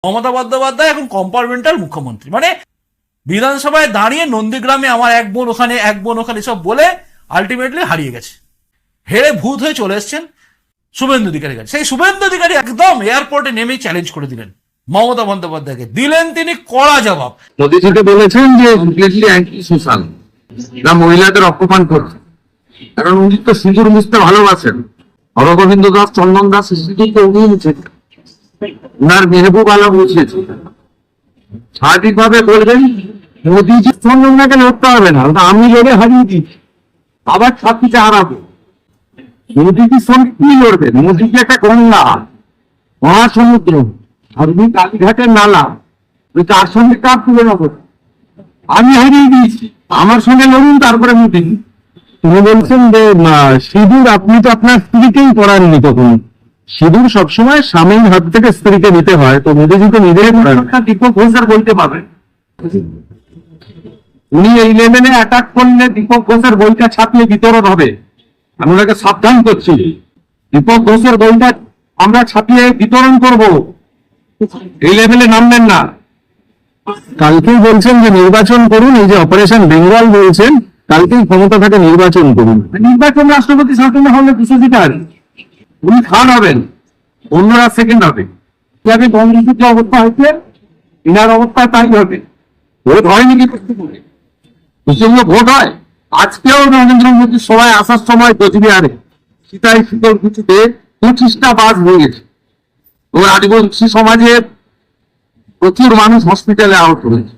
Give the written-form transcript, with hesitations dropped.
মমতা বন্দ্যোপাধ্যায় এখন কম্পার্টমেন্টাল মুখ্যমন্ত্রী, মানে বিধানসভায় দাঁড়িয়ে নন্দীগ্রামে আমার এক বোন ওখানে সব বলে আলটিমেটলি হারিয়ে গেছে, হেরে ভূত হয়ে চলে এসছেন শুভেন্দু অধিকারীর কাছে। সেই শুভেন্দু অধিকারী একদম এয়ারপোর্টে নেমেই চ্যালেঞ্জ করে দিলেন মমতা বন্দ্যোপাধ্যায়কে, দিলেন তিনি কড়া জবাব। মোদীজিকে বলেছেন যে কমপ্লিটলি অ্যান্টি সোশ্যাল, না মহিলাদের অপমান করছে, কারণ উনি তো সিঁদুর মিশতে ভালোবাসেন। হরগোবিন্দ দাস, চন্দন দাস সিঁদুরকে উনি মুছেছেন, উনার মেহবুব আলম মুছিয়েছে। স্বাভাবিকভাবে বলবেন মোদীজির সঙ্গে ওনাকে লড়তে হবে না, আমি লড়ে হারিয়ে দিচ্ছি, আবার ছাত্রীকে হারাবো। মোদীজির সঙ্গে কি লড়বেন? মোদীজি একটা গঙ্গা, মহাসমুদ্র, আর উনি কালীঘাটের নালা, ওই তার সঙ্গে কার তুলে নেবো? আমি হারিয়ে দিয়েছি, আমার সঙ্গে লড়ুন, তারপরে মোদী। তিনি বলছেন যে সিঁদুর আপনি তো আপনার স্ত্রীকেই পরাননি, তখন সিঁদুর সবসময় স্বামীর হাত থেকে স্ত্রীকে নিতে হয়, তো মোদীজি তো নিজেই পরান। দীপক ঘোষের বইতে পাবেন, উনি এই লেভেলে অ্যাটাক করলে দীপক ঘোষের বইটা ছাপিয়ে বিতরণ হবে। আমি ওনাকে সাবধান করছি, দীপক ঘোষের বইটা আমরা ছাপিয়ে বিতরণ করব, এই লেভেলে নামবেন না। কালকেই বলছেন যে নির্বাচন করুন, এই যে অপারেশন বেঙ্গল বলছেন, কালকেই ক্ষমতা থাকে নির্বাচন করুন। নির্বাচন রাষ্ট্রপতি শাসন হলে বিশ্বজিতার উনি খান হবেন, অন্যরা সেকেন্ড হবে। কিভাবে বঙ্গবন্ধুর যে অবস্থা হয়েছে, ইনার অবস্থা তাই হবে। ভোট হয়নি কি পশ্চিমবঙ্গে ভোট হয়? আজকেও নরেন্দ্র মোদীর সবাই আসার সময় কোচবিহারে সীতাই শীতল কিছুতে 25টা বাস হয়ে গেছে। ও আদিবাসী সমাজে প্রচুর মানুষ হসপিটালে আহত হয়েছে।